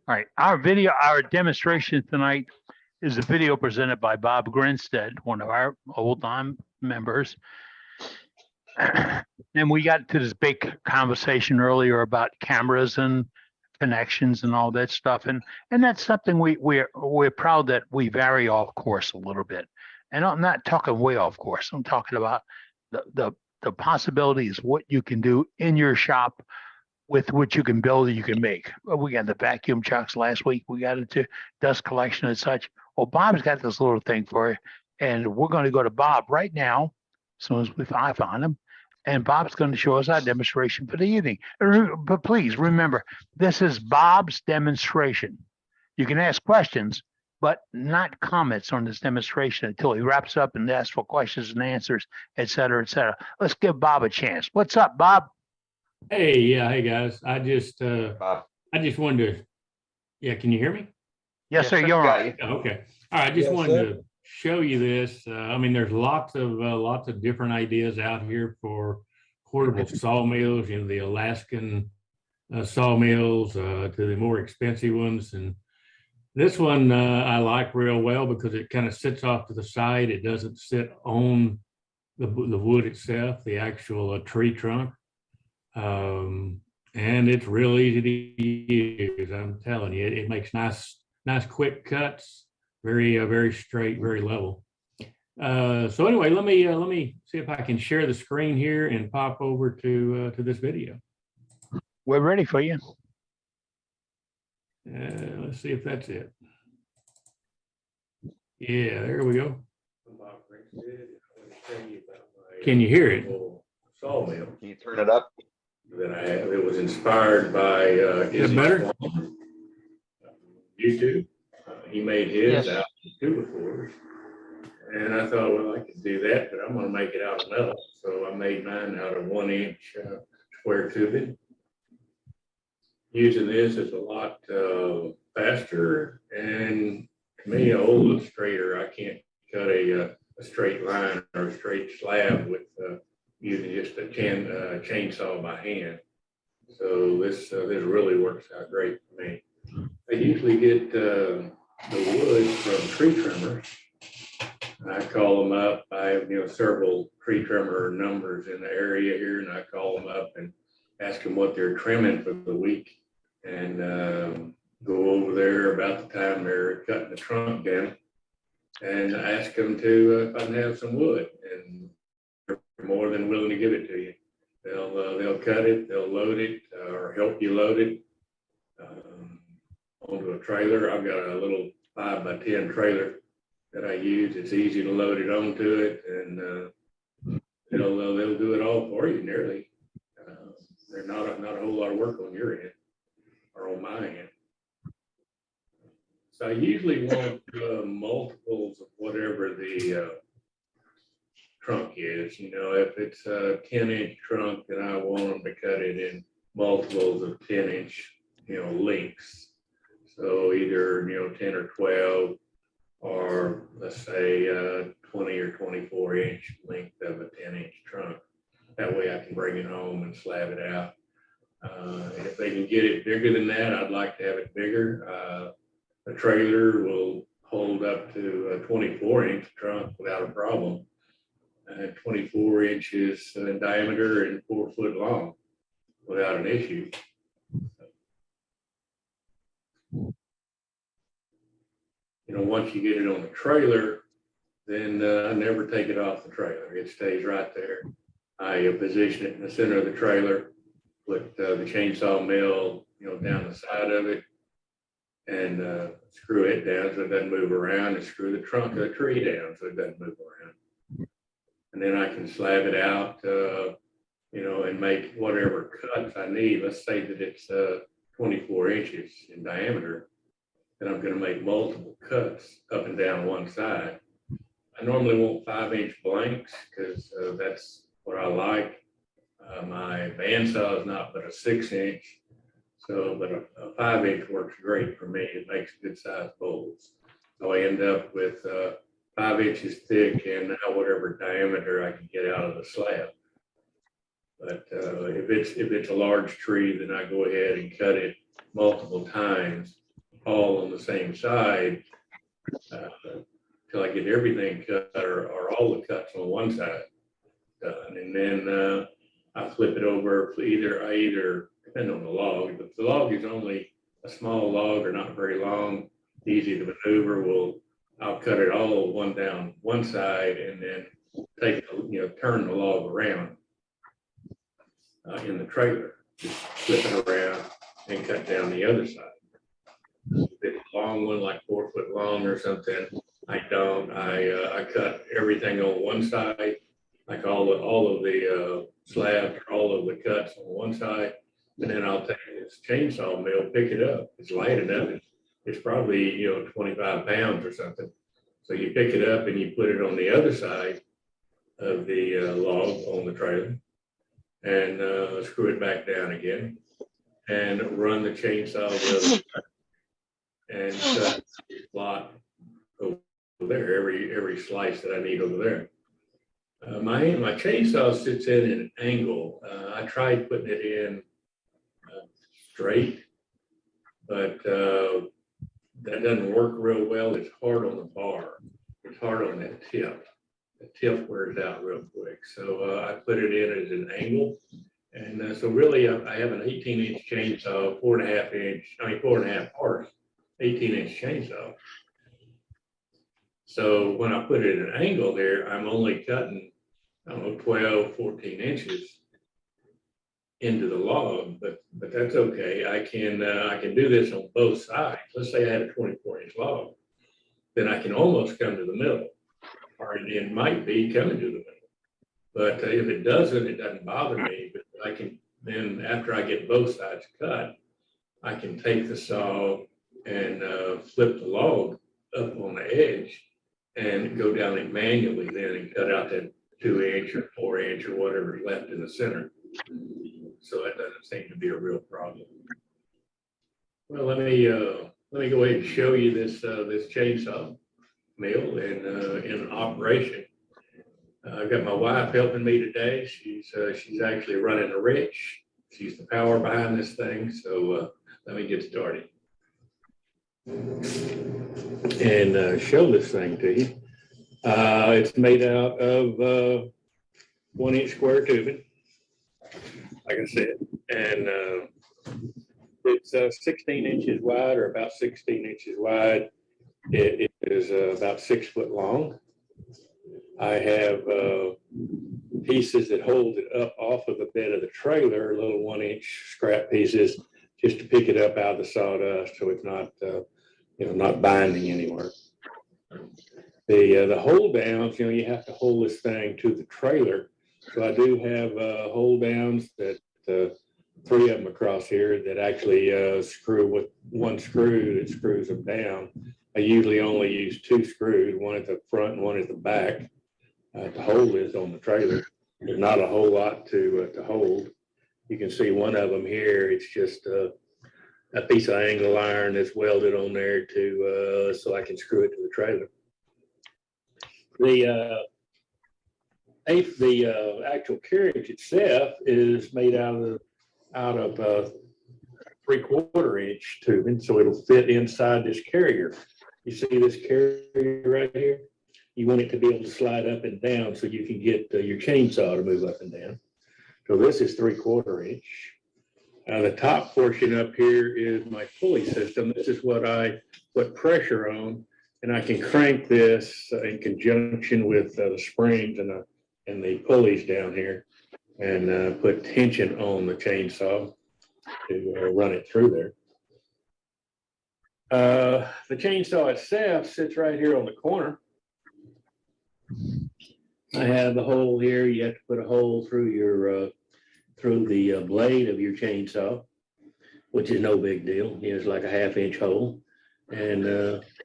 All right, our demonstration tonight is a video presented by Bob Grinstead, one of our old-time members. And we got to this big conversation earlier about cameras and connections and all that stuff. And that's something we're proud that we vary off course a little bit. And I'm not talking way off course. I'm talking about the possibilities, what you can do in your shop with what you can build and you can make. Well, we got the vacuum trucks last week. We got into dust collection and such. Well, Bob's got this little thing for you. And we're going to go to Bob right now, as soon as I found him. And Bob's going to show us our demonstration for the evening. But please remember, this is Bob's demonstration. You can ask questions, but not comments on this demonstration until he wraps up and asks for questions and answers, et cetera, et cetera. Let's give Bob a chance. What's up, Bob? Hey, yeah, hey guys. I just wanted to, yeah, can you hear me? Yes, sir. You're on. Okay. All right. I just wanted to show you this. I mean, there's lots of different ideas out here for portable sawmills, you know, the Alaskan sawmills to the more expensive ones. And this one I like real well because it kind of sits off to the side. It doesn't sit on the wood itself, the actual tree trunk. And it's real easy to use. I'm telling you, it makes nice quick cuts, very straight, very level. So anyway, let me see if I can share the screen here and pop over to this video. We're ready for you. Let's see if that's it. Yeah, there we go. Can you hear it? Sawmill. Can you turn it up? That I have. It was inspired by is it better? YouTube. He made his out of tuba cores. And I thought, well, I could do that, but I'm going to make it out of metal. So I made mine out of 1-inch square tubing. Using this is a lot faster, and to me, a whole lot straighter. I can't cut a straight line or a straight slab with using just a chainsaw by hand. So this really works out great for me. I usually get the wood from tree trimmers. I call them up. I have several tree trimmer numbers in the area here, and I call them up and ask them what they're trimming for the week, and go over there about the time they're cutting the trunk down, and ask them to if I can have some wood, and they're more than willing to give it to you. They'll cut it, they'll load it, or help you load it onto a trailer. I've got a little 5x10 trailer that I use. It's easy to load it onto it, and they'll do it all for you nearly. They're not a whole lot of work on your end or on my end. So I usually want multiples of whatever the trunk is. If it's a 10-inch trunk, then I want them to cut it in multiples of 10-inch, lengths. So either 10 or 12, or let's say 20 or 24-inch length of a 10-inch trunk. That way I can bring it home and slab it out. And if they can get it bigger than that, I'd like to have it bigger. A trailer will hold up to a 24-inch trunk without a problem. 24 inches in diameter and 4 foot long without an issue. Once you get it on the trailer, then I never take it off the trailer. It stays right there. I position it in the center of the trailer, put the chainsaw mill, down the side of it, and screw it down so it doesn't move around, and screw the trunk of the tree down so it doesn't move around. And then I can slab it out, and make whatever cuts I need. Let's say that it's 24 inches in diameter. Then I'm going to make multiple cuts up and down one side. I normally want 5-inch blanks because that's what I like. My bandsaw is not but a 6-inch, but a 5-inch works great for me. It makes good sized bowls. So I end up with 5 inches thick and now whatever diameter I can get out of the slab. But if it's a large tree, then I go ahead and cut it multiple times all on the same side till I get everything cut or all the cuts on one side done. And then I flip it over. I either depend on the log, but if the log is only a small log or not very long, easy to maneuver, I'll cut it all down one side and then turn the log around in the trailer, just flip it around and cut down the other side. If it's a long one, like 4 foot long or something, I don't. I cut everything on one side, like all of the slabs, all of the cuts on one side, and then I'll take this chainsaw mill, pick it up. It's light enough. It's probably 25 pounds or something. So you pick it up and you put it on the other side of the log on the trailer, and screw it back down again, and run the chainsaw the other side, and cut a lot over there, every slice that I need over there. My chainsaw sits in an angle. I tried putting it in straight, but that doesn't work real well. It's hard on the bar. It's hard on that tip. The tip wears out real quick. So I put it in as an angle. And so really I have an 18-inch chainsaw, 4.5 parts, 18-inch chainsaw. So when I put it at an angle there, I'm only cutting, 12, 14 inches into the log, but that's okay. I can do this on both sides. Let's say I had a 24-inch log, then I can almost come to the middle, or it might be coming to the middle. But if it doesn't, it doesn't bother me. But I can then, after I get both sides cut, I can take the saw and flip the log up on the edge and go down it manually then and cut out that 2-inch or 4-inch or whatever's left in the center. So that doesn't seem to be a real problem. Well, let me go ahead and show you this chainsaw mill in operation. I've got my wife helping me today. She's actually running a wrench. She's the power behind this thing. So let me get started and show this thing to you. It's made out of 1-inch square tubing, like I said, and it's 16 inches wide, or about 16 inches wide. It is about 6 foot long. I have pieces that hold it up off of the bed of the trailer, little 1-inch scrap pieces, just to pick it up out of the sawdust, so it's not not binding anywhere. The hold downs, you have to hold this thing to the trailer. So I do have hold downs that 3 of them across here that actually screw with one screw that screws them down. I usually only use 2 screws, one at the front and one at the back, to hold this on the trailer. There's not a whole lot to hold. You can see one of them here. It's just a piece of angle iron that's welded on there so I can screw it to the trailer. The actual carriage itself is made out of 3/4 inch tubing, so it'll fit inside this carrier. You see this carrier right here? You want it to be able to slide up and down so you can get your chainsaw to move up and down. So this is 3/4 inch. The top portion up here is my pulley system. This is what I put pressure on, and I can crank this in conjunction with the springs and the pulleys down here, and put tension on the chainsaw to run it through there. The chainsaw itself sits right here on the corner. I have the hole here. You have to put a hole through the blade of your chainsaw, which is no big deal. It's like a 1/2-inch hole, and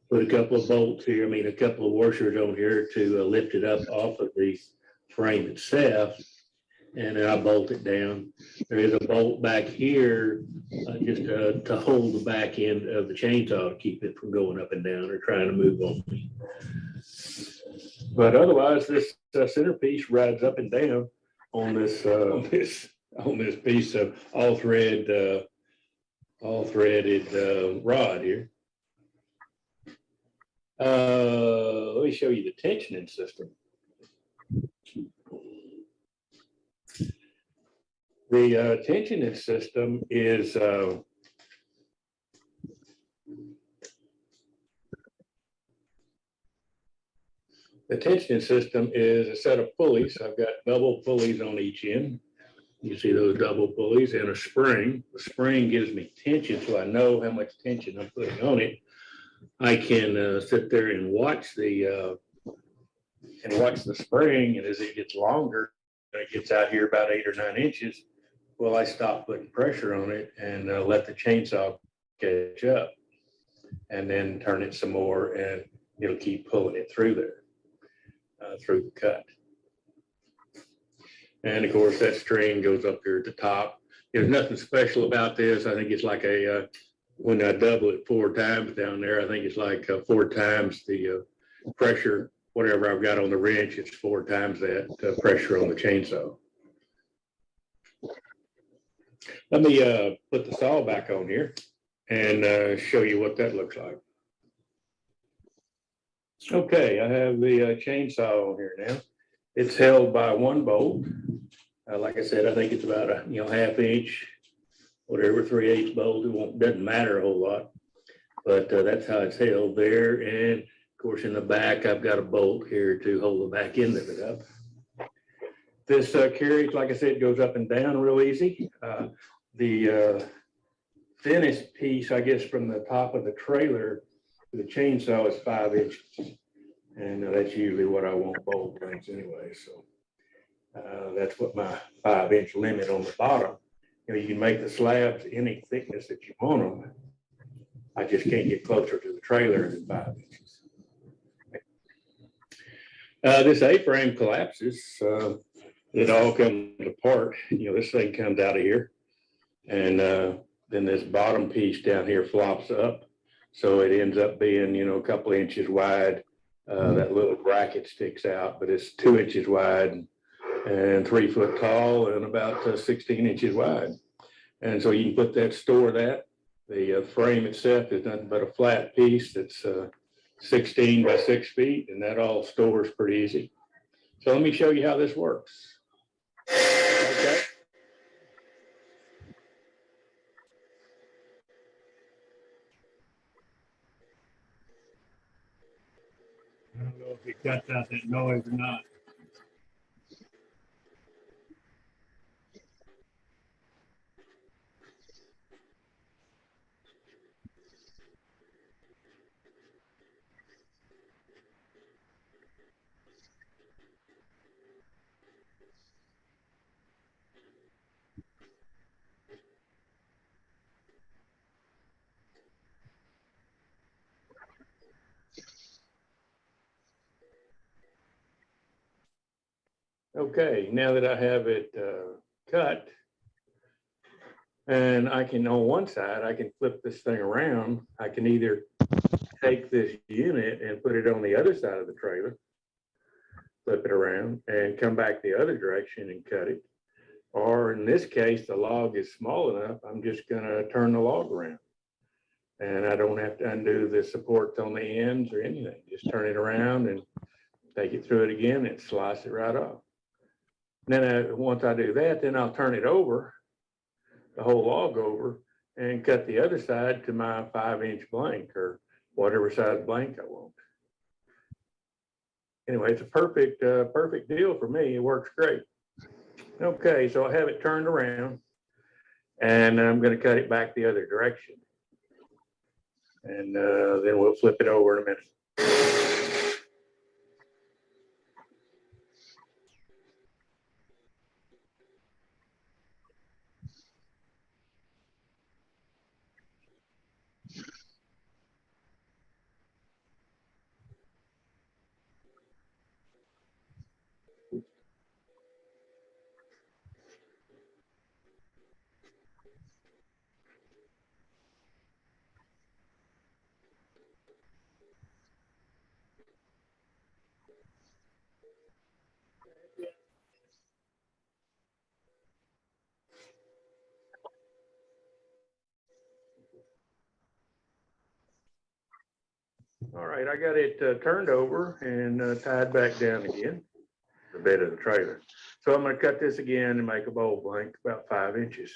put a couple of bolts here. A couple of washers on here to lift it up off of the frame itself, and then I bolt it down. There is a bolt back here just to hold the back end of the chainsaw to keep it from going up and down or trying to move on me. But otherwise, this centerpiece rides up and down on this piece of all threaded rod here. Let me show you the tensioning system. The tensioning system is a set of pulleys. I've got double pulleys on each end. You see those double pulleys and a spring. The spring gives me tension, so I know how much tension I'm putting on it. I can sit there and watch the spring, and as it gets longer, it gets out here about 8 or 9 inches. Well, I stop putting pressure on it and let the chainsaw catch up, and then turn it some more, and it'll keep pulling it through there, through the cut. And of course, that string goes up here at the top. There's nothing special about this. I think it's like when I double it 4 times down there, I think it's like 4 times the pressure, whatever I've got on the wrench, it's 4 times that pressure on the chainsaw. Let me put the saw back on here and show you what that looks like. Okay, I have the chainsaw on here now. It's held by 1 bolt. Like I said, I think it's about a 1/2 inch, whatever, 3/8 bolt. It doesn't matter a whole lot, but that's how it's held there. And of course, in the back, I've got a bolt here to hold the back end of it up. This carriage, like I said, goes up and down real easy. The thinnest piece, I guess, from the top of the trailer to the chainsaw is 5 inches. And that's usually what I want bolt lengths anyway. So that's what my 5-inch limit on the bottom. You can make the slabs any thickness that you want them. I just can't get closer to the trailer than 5 inches. This A-frame collapses. It all comes apart. This thing comes out of here. And then this bottom piece down here flops up. So it ends up being, a couple of inches wide. That little bracket sticks out, but it's 2 inches wide and 3 foot tall and about 16 inches wide. And so you can store that. The frame itself is nothing but a flat piece that's 16 by 6 feet, and that all stores pretty easy. So let me show you how this works. Okay. I don't know if it cuts out that noise or not. Okay, now that I have it cut, and I can, on one side, I can flip this thing around. I can either take this unit and put it on the other side of the trailer, flip it around, and come back the other direction and cut it. Or in this case, the log is small enough, I'm just gonna turn the log around. And I don't have to undo the supports on the ends or anything. Just turn it around and take it through it again and slice it right off. And then once I do that, then I'll turn it over, the whole log over, and cut the other side to my 5-inch blank or whatever size blank I want. Anyway, it's a perfect deal for me. It works great. Okay, so I have it turned around, and I'm going to cut it back the other direction. And then we'll flip it over in a minute. All right, I got it turned over and tied back down again, the bed of the trailer. So I'm going to cut this again and make a bowl blank about 5 inches.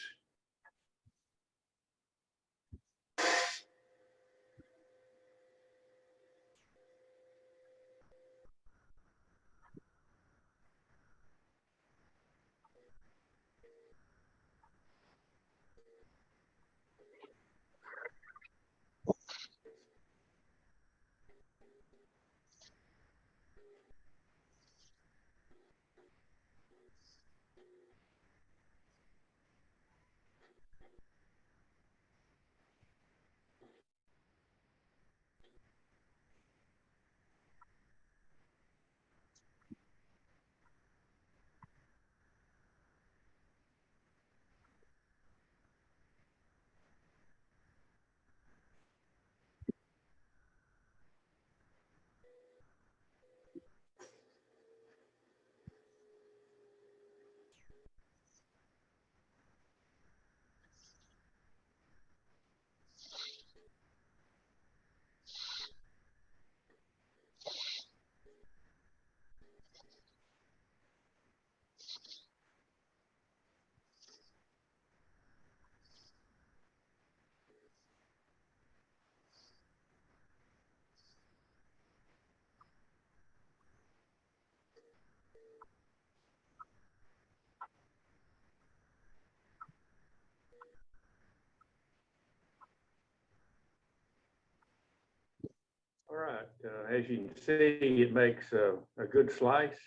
All right, as you can see, it makes a good slice.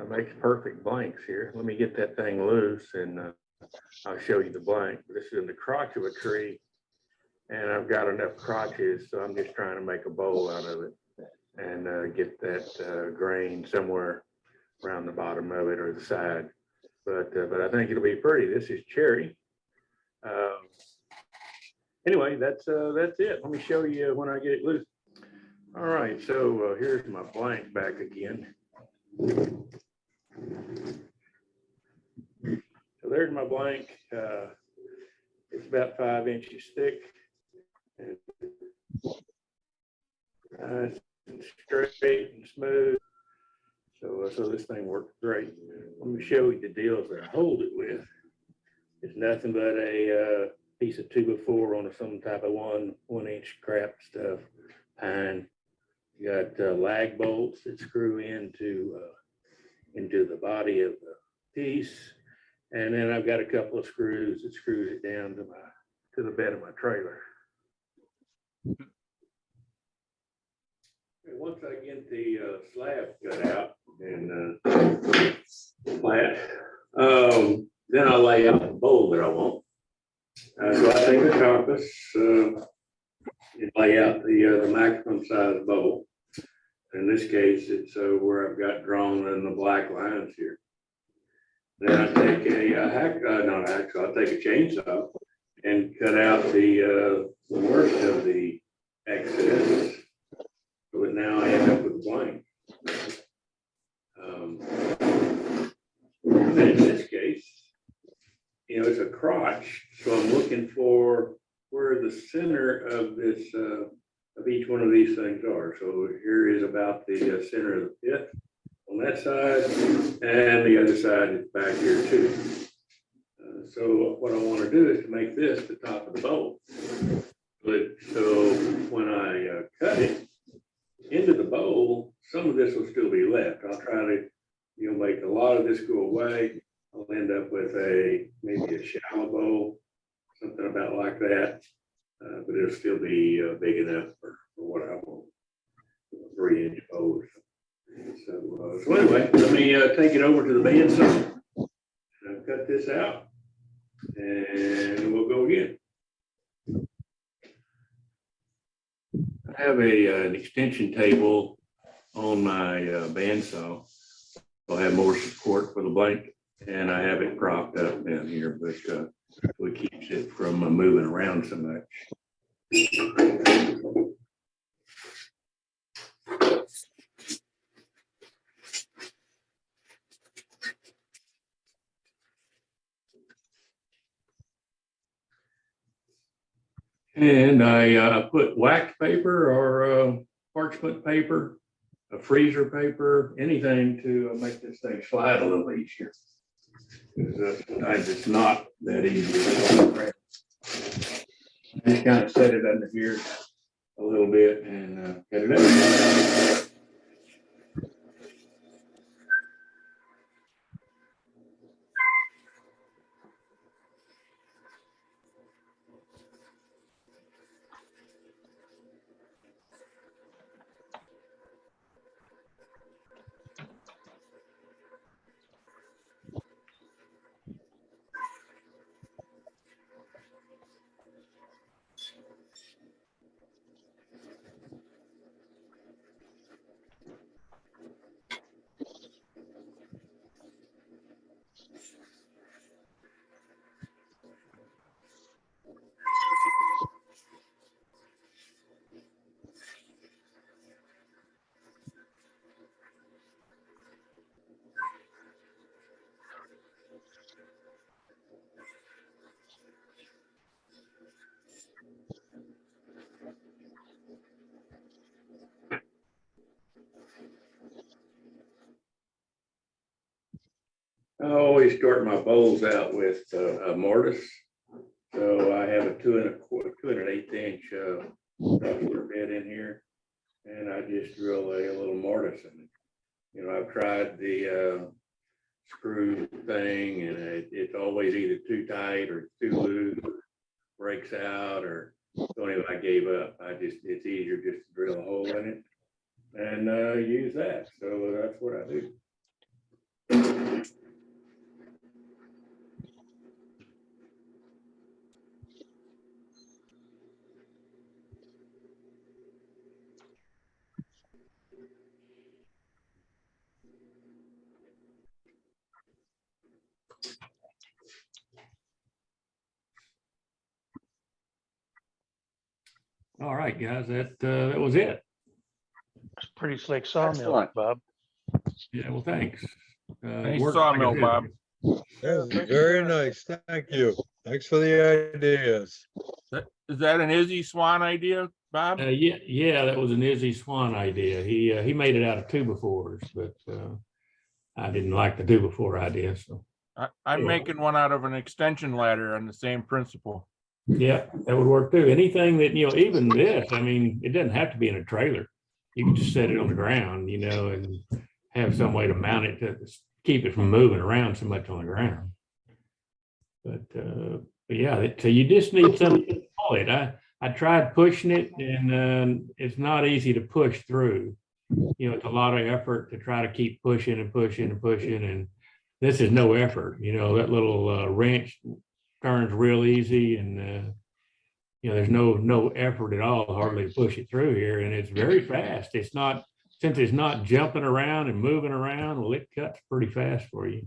Makes perfect blanks here. Let me get that thing loose and I'll show you the blank. This is in the crotch of a tree and I've got enough crotches, so I'm just trying to make a bowl out of it and get that grain somewhere around the bottom of it or the side. But I think it'll be pretty. This is cherry. Anyway, that's it. Let me show you when I get it loose. All right, so here's my blank back again. So there's my blank. It's about 5 inches thick. And nice and straight and smooth. So this thing works great. Let me show you the deals that I hold it with. It's nothing but a piece of 2x4 on some type of one inch crap stuff. Pine. You got lag bolts that screw into the body of the piece, and then I've got a couple of screws that screws it down to the bed of my trailer. And once I get the slab cut out and flat, then I'll lay out the bowl that I want. So I take the compass and lay out the maximum size bowl. In this case, it's where I've got drawn in the black lines here. Then I take I'll take a chainsaw and cut out the worst of the excess. So that now I end up with a blank. And in this case, it's a crotch. So I'm looking for where the center of this of each one of these things are. So here is about the center of the pit on that side, and the other side is back here too. So what I want to do is to make this the top of the bowl. So when I cut it into the bowl, some of this will still be left. I'll try to make a lot of this go away. I'll end up with maybe a shallow bowl, something about like that. But it'll still be big enough for what I want, 3-inch bowl. So anyway, let me take it over to the bandsaw. I'll cut this out, and we'll go again. I have an extension table on my bandsaw. I'll have more support for the blanket, and I have it propped up down here, but it keeps it from moving around so much. And I put wax paper or parchment paper, a freezer paper, anything to make this thing slide a little easier. Sometimes it's not that easy. Just kind of set it under here a little bit and get it up. I always start my bowls out with a mortise. So I have a 2 1/8 inch rougher bit in here, and I just drill a little mortise in it. You know, I've tried the screw thing, and it's always either too tight or too loose, or breaks out, or so anyway, I gave up. It's easier just to drill a hole in it and use that. So that's what I do. All right, guys, that was it. It's pretty slick sawmill, Excellent. Bob. Yeah, well, thanks. Nice Worked sawmill, like a- Bob. Very nice. Thank you. Thanks for the ideas. Is that an Izzy Swan idea, Bob? Yeah, that was an Izzy Swan idea. He made it out of 2x4s, but I didn't like the 2x4 idea. So I'm making one out of an extension ladder on the same principle. yeah, that would work too. Anything that, even this, I mean, it doesn't have to be in a trailer. You can just set it on the ground, and have some way to mount it to keep it from moving around so much on the ground. But yeah, so you just need something to pull it. I tried pushing it, and it's not easy to push through. It's a lot of effort to try to keep pushing and pushing and pushing, and this is no effort. That little wrench turns real easy, and there's no effort at all hardly to push it through here, and it's very fast. Since it's not jumping around and moving around, well, it cuts pretty fast for you.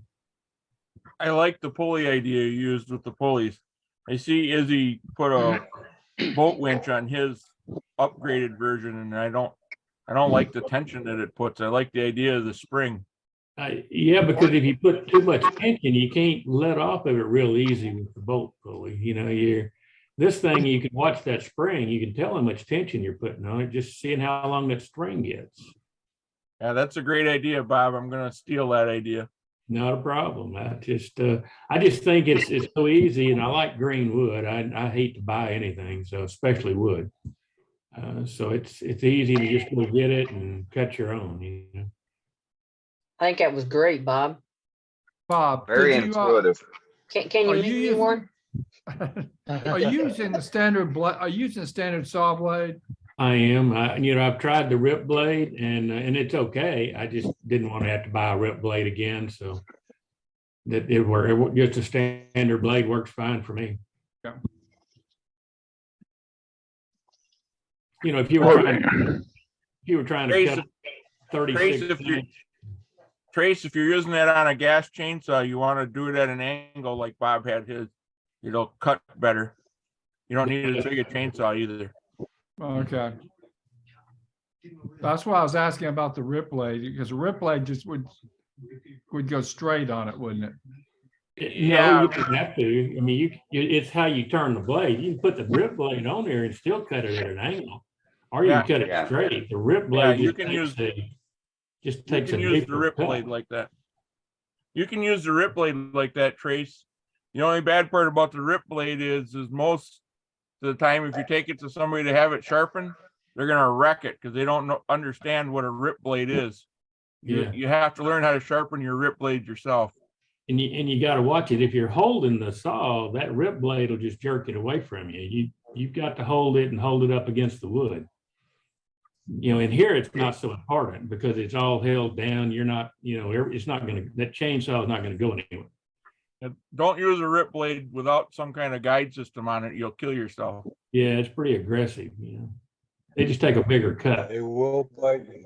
I like the pulley idea you used with the pulleys. I see Izzy put a boat winch on his upgraded version, and I don't like the tension that it puts. I like the idea of the spring. Yeah, because if you put too much tension, you can't let off of it real easy with the bolt pulley. This thing, you can watch that spring, you can tell how much tension you're putting on it, just seeing how long that spring gets. Yeah, that's a great idea, Bob. I'm going to steal that idea. Not a problem. I just think it's so easy, and I like green wood. I hate to buy anything, so especially wood. So it's easy to just go get it and cut your own. I think that was great, Bob. Bob, Very did you, intuitive. Can you Are make you me using- one? are you using the standard standard saw blade? I am. I've tried the rip blade, and it's okay. I just didn't want to have to buy a rip blade again, so that just a standard blade works fine for me. Yeah. If you were trying to Trace, cut 36 Trace, if you're using that on a gas chainsaw, you want to do it at an angle like Bob had his. It'll cut better. You don't need as big a chainsaw either. Okay. That's why I was asking about the rip blade, because the rip blade just would go straight on it, wouldn't it? No, Yeah. you don't have to. I mean, it's how you turn the blade. You can put the rip blade on there and still cut it at an angle. Or you Yeah. can cut it straight. The rip blade you just can takes use- just You takes a can use the deeper rip cut. blade like that. You can use the rip blade like that, Trace. The only bad part about the rip blade is most of the time, if you take it to somebody to have it sharpened, they're gonna wreck it because they don't understand what a rip blade is. Yeah. You have to learn how to sharpen your rip blade yourself. And you got to watch it. If you're holding the saw, that rip blade will just jerk it away from you. You've got to hold it and hold it up against the wood. You know, in here it's not so important because it's all held down. You're not, it's not going to, that chainsaw is not going to go anywhere. And don't use a rip blade without some kind of guide system on it. You'll kill yourself. Yeah, it's pretty aggressive. They just take a bigger cut. They will bite you.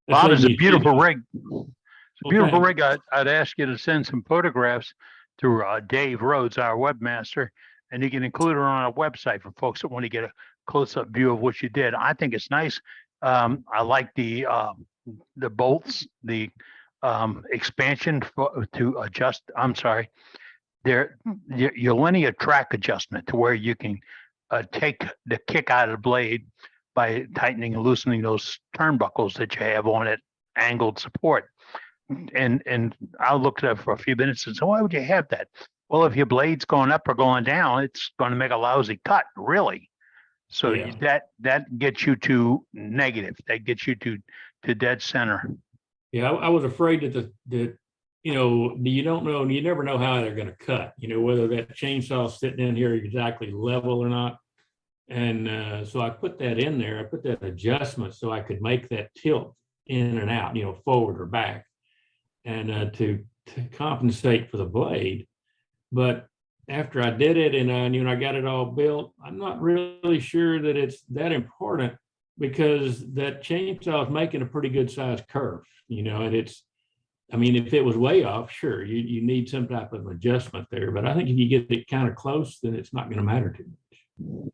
Bob, That's is a leading me beautiful to- rig. It's a beautiful Okay. rig. I'd ask you to send some photographs to Dave Rhodes, our webmaster, and you can include it on our website for folks that want to get a close-up view of what you did. I think it's nice. I like the bolts, the expansion to adjust. I'm sorry, your linear track adjustment to where you can take the kick out of the blade by tightening and loosening those turnbuckles that you have on it, angled support. And I looked at it for a few minutes and said, why would you have that? Well, if your blade's going up or going down, it's going to make a lousy cut, really. So Yeah. that gets you to negative. That gets you to dead center. Yeah, I was afraid that you don't know, and you never know how they're going to cut, whether that chainsaw's sitting in here exactly level or not. And so I put that in there. I put that adjustment so I could make that tilt in and out, forward or back, and to compensate for the blade. But after I did it and I got it all built, I'm not really sure that it's that important because that chainsaw is making a pretty good sized curve, and if it was way off, sure, you need some type of adjustment there. But I think if you get it kind of close, then it's not going to matter too much.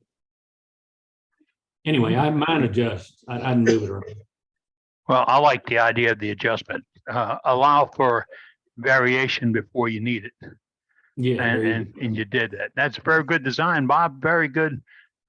Anyway, mine adjusts. I'd move it around. Well, I like the idea of the adjustment. Allow for variation before you need it. Yeah, And you did that. That's a very good design, Bob. Very good.